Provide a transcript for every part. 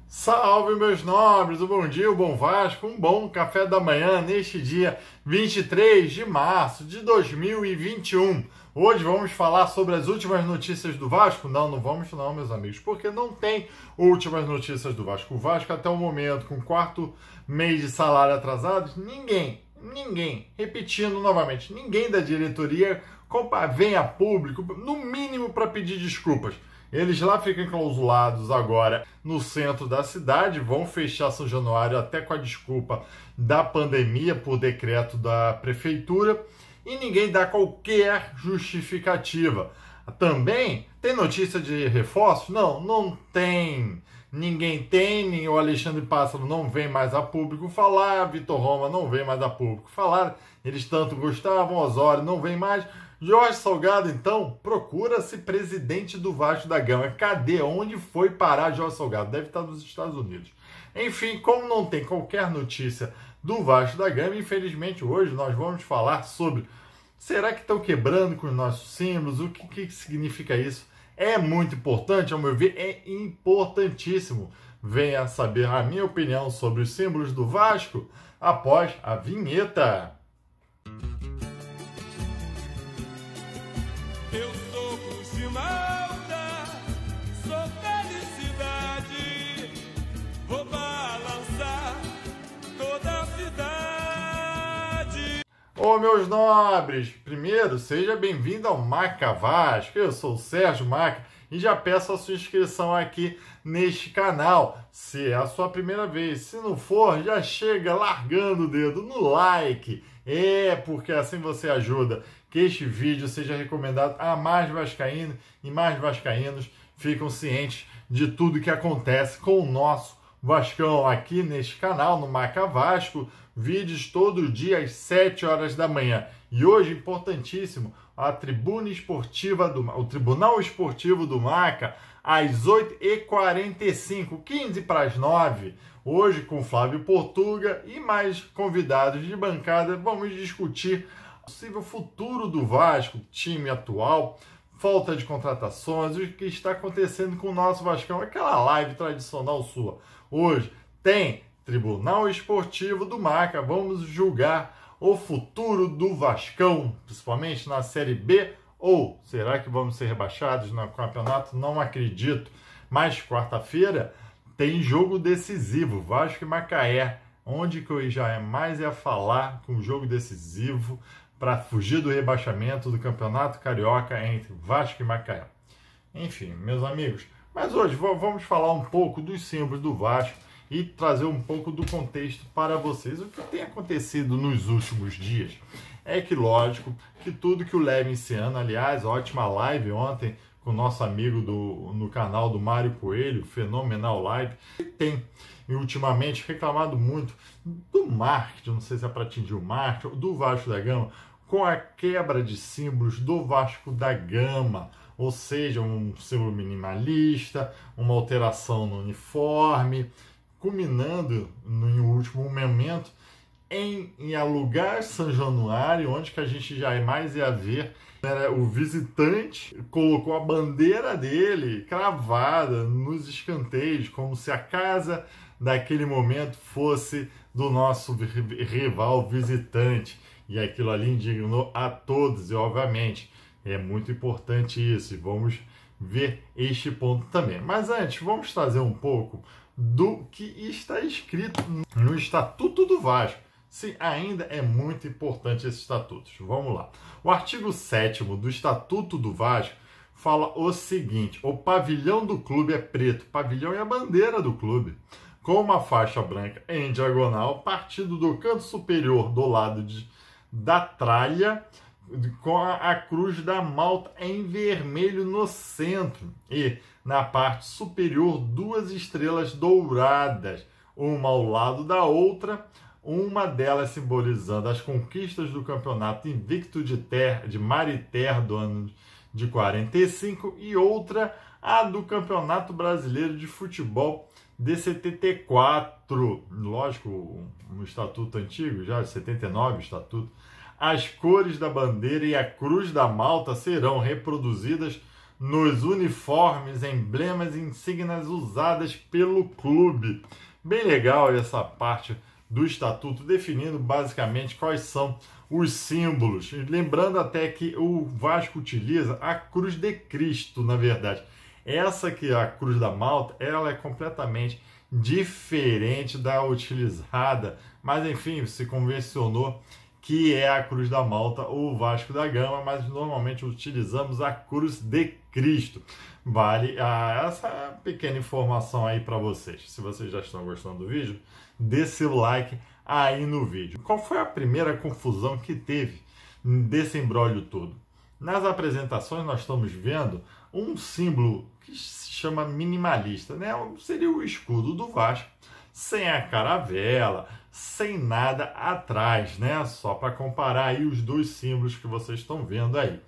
Salve, meus nobres, um bom dia, um bom Vasco, um bom café da manhã neste dia 23 de março de 2021. Hoje vamos falar sobre as últimas notícias do Vasco? Não vamos não, meus amigos, porque não tem últimas notícias do Vasco. O Vasco até o momento, com o quarto mês de salário atrasado, ninguém, repetindo novamente, ninguém da diretoria vem a público, no mínimo para pedir desculpas. Eles lá ficam enclausulados agora no centro da cidade, vão fechar São Januário até com a desculpa da pandemia por decreto da prefeitura e ninguém dá qualquer justificativa. Também tem notícia de reforço? Não tem. Ninguém tem, nem o Alexandre Pássaro não vem mais a público falar, Vitor Roma não vem mais a público falar, eles tanto gostavam, Osório não vem mais. Jorge Salgado, então, procura-se presidente do Vasco da Gama. Cadê? Onde foi parar Jorge Salgado? Deve estar nos Estados Unidos. Enfim, como não tem qualquer notícia do Vasco da Gama, infelizmente hoje nós vamos falar sobre será que estão quebrando com os nossos símbolos? O que significa isso? É muito importante, ao meu ver, é importantíssimo. Venha saber a minha opinião sobre os símbolos do Vasco após a vinheta. Eu sou Cruz de Malta, sou felicidade, vou balançar toda a cidade. Ô, meus nobres, primeiro, seja bem-vindo ao Maca Vasco. Eu sou o Sérgio Maca e já peço a sua inscrição aqui neste canal, se é a sua primeira vez. Se não for, já chega largando o dedo no like. Porque assim você ajuda que este vídeo seja recomendado a mais vascaínos e mais vascaínos ficam cientes de tudo que acontece com o nosso Vascão aqui neste canal, no Maca Vasco, vídeos todo dia às 7 horas da manhã. E hoje, importantíssimo, a Tribuna Esportiva o Tribunal Esportivo do Maca, às 8h45, 15 para as 9. Hoje, com Flávio Portuga e mais convidados de bancada, vamos discutir o possível futuro do Vasco, time atual, falta de contratações, o que está acontecendo com o nosso Vascão, aquela live tradicional sua. Hoje tem Tribunal Esportivo do Maca, vamos julgar o futuro do Vascão, principalmente na Série B, ou será que vamos ser rebaixados no campeonato? Não acredito, mas quarta-feira tem jogo decisivo, Vasco e Macaé, onde que eu já mais ia falar com jogo decisivo para fugir do rebaixamento do Campeonato Carioca entre Vasco e Macaé. Enfim, meus amigos, mas hoje vamos falar um pouco dos símbolos do Vasco e trazer um pouco do contexto para vocês. O que tem acontecido nos últimos dias é que, lógico, que tudo que o Levinciano, aliás, ótima live ontem com o nosso amigo no canal do Mário Coelho, fenomenal live, tem e ultimamente reclamado muito do marketing, não sei se é para atingir o marketing, do Vasco da Gama, com a quebra de símbolos do Vasco da Gama, ou seja, um símbolo minimalista, uma alteração no uniforme, culminando no último momento em alugar São Januário, onde que a gente já mais ia ver, o visitante colocou a bandeira dele cravada nos escanteios, como se a casa daquele momento fosse do nosso rival visitante. E aquilo ali indignou a todos, e obviamente é muito importante isso, e vamos ver este ponto também. Mas antes, vamos trazer um pouco do que está escrito no Estatuto do Vasco. Sim, ainda é muito importante esses estatutos. Vamos lá. O artigo 7º do Estatuto do Vasco fala o seguinte: o pavilhão do clube é preto, pavilhão é a bandeira do clube, com uma faixa branca em diagonal, partindo do canto superior do lado da tralha, com a cruz da Malta em vermelho no centro e na parte superior 2 estrelas douradas, uma ao lado da outra, uma delas simbolizando as conquistas do campeonato invicto de mar e terra do ano de 45 e outra a do Campeonato Brasileiro de Futebol de 74, lógico, um estatuto antigo, já de 79 o estatuto. As cores da bandeira e a cruz da Malta serão reproduzidas nos uniformes, emblemas e insígnias usadas pelo clube. Bem legal essa parte do estatuto, definindo basicamente quais são os símbolos. Lembrando até que o Vasco utiliza a Cruz de Cristo, na verdade. Essa que é a Cruz da Malta, ela é completamente diferente da utilizada, mas enfim, se convencionou que é a Cruz da Malta ou Vasco da Gama, mas normalmente utilizamos a Cruz de Cristo. Vale essa pequena informação aí para vocês. Se vocês já estão gostando do vídeo, dê seu like aí no vídeo. Qual foi a primeira confusão que teve desse imbróglio todo? Nas apresentações nós estamos vendo um símbolo que se chama minimalista, né? Seria o escudo do Vasco, sem a caravela, sem nada atrás, né? Só para comparar aí os dois símbolos que vocês estão vendo aí.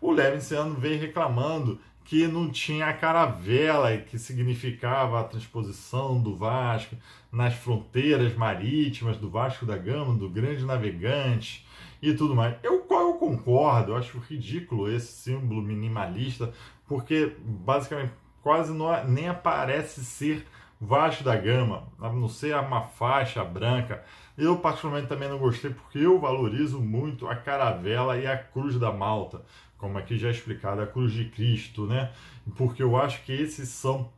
O Levinciano vem reclamando que não tinha a caravela, que significava a transposição do Vasco nas fronteiras marítimas do Vasco da Gama, do grande navegante e tudo mais. Eu concordo, eu acho ridículo esse símbolo minimalista, porque basicamente quase nem aparece ser Vasco da Gama, a não ser uma faixa branca. Eu particularmente também não gostei, porque eu valorizo muito a caravela e a Cruz da Malta, como aqui já explicado, a Cruz de Cristo, né? Porque eu acho que esses são,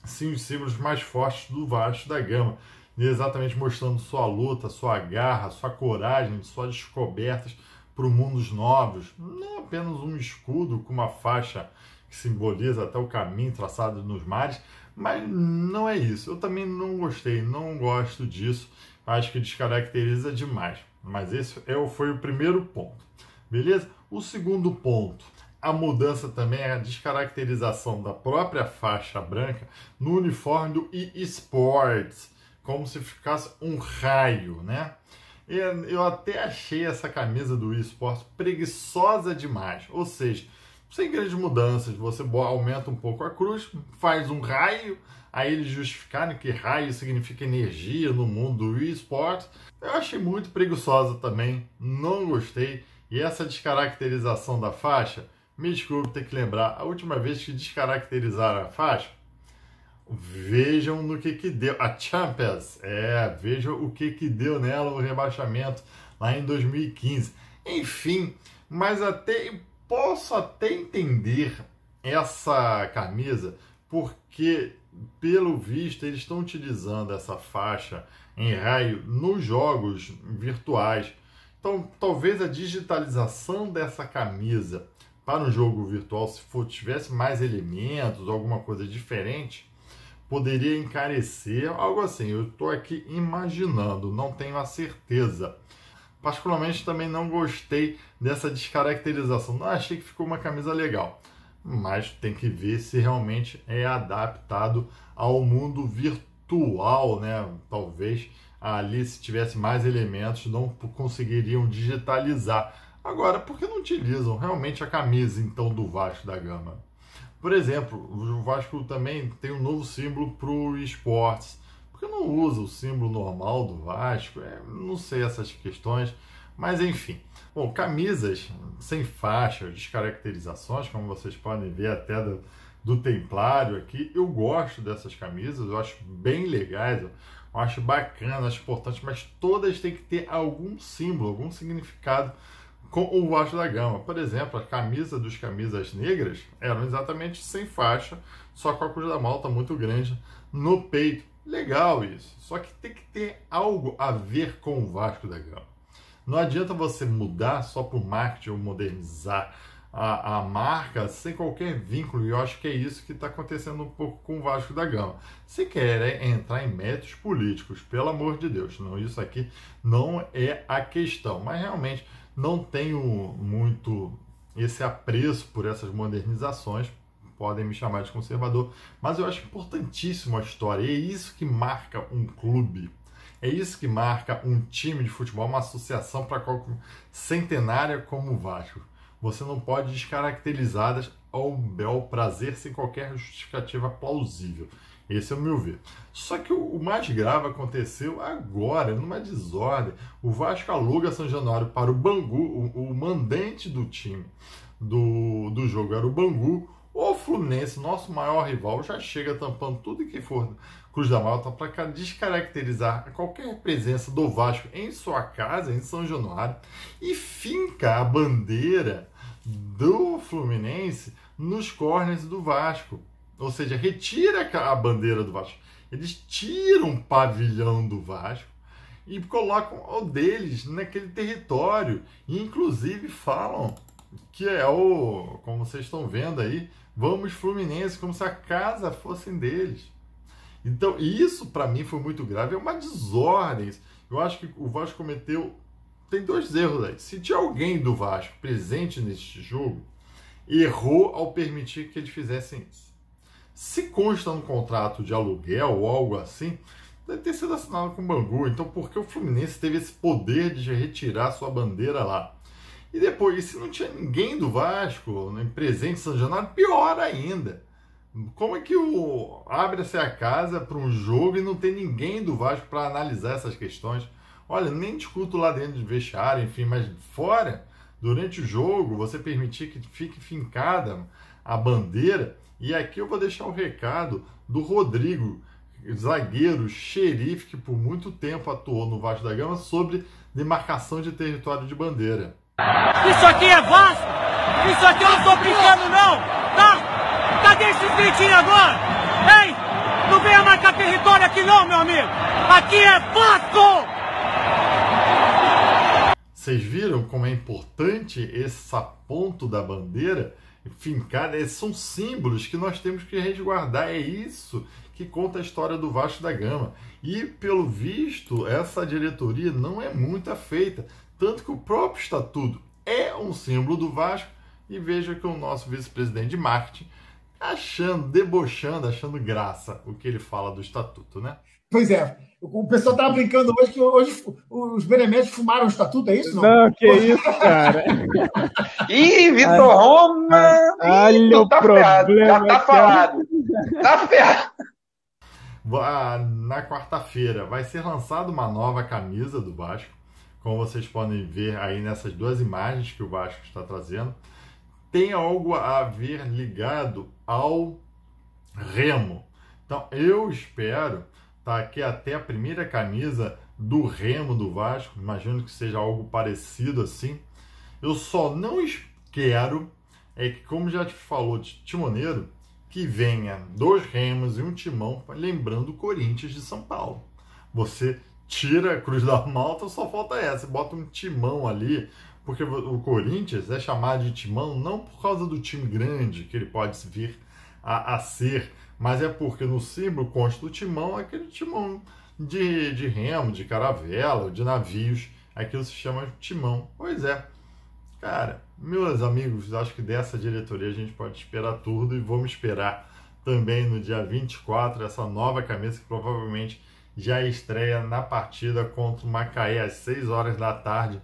sim, os símbolos mais fortes do Vasco da Gama, exatamente mostrando sua luta, sua garra, sua coragem, suas descobertas para mundos novos. Não apenas um escudo com uma faixa que simboliza até o caminho traçado nos mares, mas não é isso. Eu também não gostei, não gosto disso. Acho que descaracteriza demais. Mas esse foi o primeiro ponto. Beleza? O segundo ponto, a mudança também é a descaracterização da própria faixa branca no uniforme do eSports, como se ficasse um raio, né? Eu até achei essa camisa do eSports preguiçosa demais. Ou seja, sem grandes mudanças, você aumenta um pouco a cruz, faz um raio, aí eles justificaram que raio significa energia no mundo do eSports. Eu achei muito preguiçosa também, não gostei. E essa descaracterização da faixa, me desculpe ter que lembrar, a última vez que descaracterizaram a faixa, vejam no que deu. A Champions, vejam o que deu nela, o rebaixamento lá em 2015. Enfim, mas posso até entender essa camisa, porque, pelo visto, eles estão utilizando essa faixa em raio nos jogos virtuais. Então, talvez a digitalização dessa camisa para um jogo virtual, se tivesse mais elementos, alguma coisa diferente, poderia encarecer, algo assim. Eu estou aqui imaginando, não tenho a certeza. Particularmente também não gostei dessa descaracterização. Não achei que ficou uma camisa legal. Mas tem que ver se realmente é adaptado ao mundo virtual, né? Talvez ali, se tivesse mais elementos, não conseguiriam digitalizar. Agora, por que não utilizam realmente a camisa, então, do Vasco da Gama? Por exemplo, o Vasco também tem um novo símbolo para o esportes. Por que não usa o símbolo normal do Vasco? Não sei essas questões, mas enfim. Bom, camisas sem faixa, descaracterizações, como vocês podem ver até do Templário aqui. Eu gosto dessas camisas, eu acho bem legais, eu acho bacana, acho importante, mas todas têm que ter algum símbolo, algum significado com o Vasco da Gama. Por exemplo, a camisa dos camisas negras eram exatamente sem faixa, só com a Cruz da Malta muito grande no peito. Legal isso, só que tem que ter algo a ver com o Vasco da Gama. Não adianta você mudar só para o marketing ou modernizar a marca sem qualquer vínculo, e eu acho que é isso que está acontecendo um pouco com o Vasco da Gama. Se querem entrar em métodos políticos, pelo amor de Deus, não, isso aqui não é a questão, mas realmente não tenho muito esse apreço por essas modernizações, podem me chamar de conservador, mas eu acho importantíssimo a história, é isso que marca um clube. É isso que marca um time de futebol, uma associação para centenária como o Vasco. Você não pode descaracterizá-las ao bel prazer sem qualquer justificativa plausível. Esse é o meu ver. Só que o mais grave aconteceu agora, numa desordem. O Vasco aluga São Januário para o Bangu, o mandante do time do jogo era o Bangu. O Fluminense, nosso maior rival, já chega tampando tudo que for Cruz da Malta para descaracterizar qualquer presença do Vasco em sua casa, em São Januário, e finca a bandeira do Fluminense nos corners do Vasco. Ou seja, retira a bandeira do Vasco. Eles tiram o pavilhão do Vasco e colocam o deles naquele território. E, inclusive, falam que é como vocês estão vendo aí, vamos Fluminense, como se a casa fosse deles. Então, isso para mim foi muito grave, é uma desordem. Eu acho que o Vasco cometeu, tem 2 erros aí. Se tinha alguém do Vasco presente neste jogo, errou ao permitir que eles fizessem isso. Se consta no contrato de aluguel ou algo assim, deve ter sido assinado com o Bangu. Então, por que o Fluminense teve esse poder de retirar sua bandeira lá? E depois, se não tinha ninguém do Vasco presente em São Januário, pior ainda. Como é que abre-se a casa para um jogo e não tem ninguém do Vasco para analisar essas questões? Olha, nem discuto lá dentro de vestiário, enfim, mas fora, durante o jogo, você permitir que fique fincada a bandeira. E aqui eu vou deixar o recado do Rodrigo, zagueiro xerife, que por muito tempo atuou no Vasco da Gama, sobre demarcação de território de bandeira. Isso aqui é Vasco! Isso aqui eu não tô brincando não! Tá? Cadê esse gritinho agora? Ei! Não venha marcar território aqui não, meu amigo! Aqui é Vasco! Vocês viram como é importante esse ponto da bandeira? Fincada, esses são símbolos que nós temos que resguardar. É isso que conta a história do Vasco da Gama. E, pelo visto, essa diretoria não é muito afeita. Tanto que o próprio estatuto é um símbolo do Vasco. E veja que o nosso vice-presidente de marketing debochando, achando graça o que ele fala do estatuto, né? Pois é. O pessoal estava brincando hoje que hoje os beneméritos fumaram o estatuto, é isso? Não, que isso, cara. Ih, Vitor Roma! Olha o problema. Já tá falado. Tá ferrado. Na quarta-feira vai ser lançada uma nova camisa do Vasco, como vocês podem ver aí nessas 2 imagens que o Vasco está trazendo. Tem algo a ver ligado ao Remo. Então eu espero que até a primeira camisa do Remo do Vasco, imagino que seja algo parecido assim. Eu só não quero que, como já te falou de timoneiro, que venha 2 remos e um timão, lembrando o Corinthians de São Paulo. Você tira a Cruz da Malta, só falta essa, bota um timão ali, porque o Corinthians é chamado de timão não por causa do time grande que ele pode vir a ser, mas é porque no símbolo consta do timão aquele timão de remo, de caravela, de navios, aquilo se chama timão. Pois é, cara, meus amigos, acho que dessa diretoria a gente pode esperar tudo e vamos esperar também no dia 24 essa nova camisa que provavelmente já estreia na partida contra o Macaé às 6 horas da tarde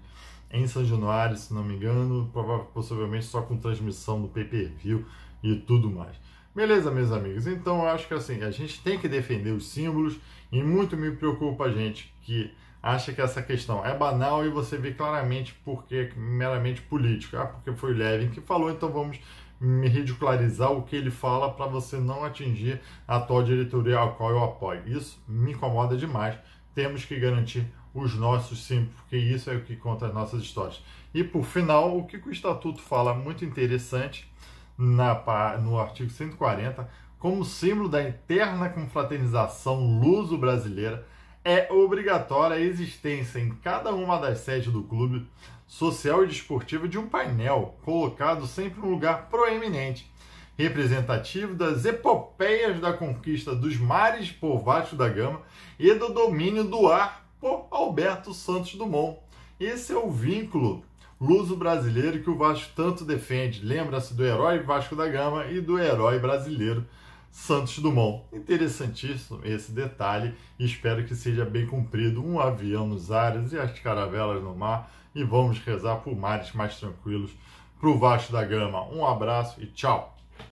em São Januário, se não me engano, possivelmente só com transmissão do pay-per-view e tudo mais. Beleza, meus amigos? Então eu acho que assim, a gente tem que defender os símbolos e muito me preocupa a gente que acha que essa questão é banal e você vê claramente porque é meramente político. Porque foi o Levin que falou, então vamos me ridicularizar o que ele fala para você não atingir a atual diretoria ao qual eu apoio. Isso me incomoda demais. Temos que garantir os nossos símbolos, porque isso é o que conta as nossas histórias. E por final, o que o Estatuto fala muito interessante no artigo 140, como símbolo da interna confraternização luso-brasileira, é obrigatória a existência em cada uma das sedes do clube social e desportivo de um painel colocado sempre em um lugar proeminente, representativo das epopeias da conquista dos mares por Vasco da Gama e do domínio do ar por Alberto Santos Dumont. Esse é o vínculo luso-brasileiro que o Vasco tanto defende. Lembra-se do herói Vasco da Gama e do herói brasileiro Santos Dumont. Interessantíssimo esse detalhe. Espero que seja bem cumprido. Um avião nos ares e as caravelas no mar. E vamos rezar por mares mais tranquilos para o Vasco da Gama. Um abraço e tchau!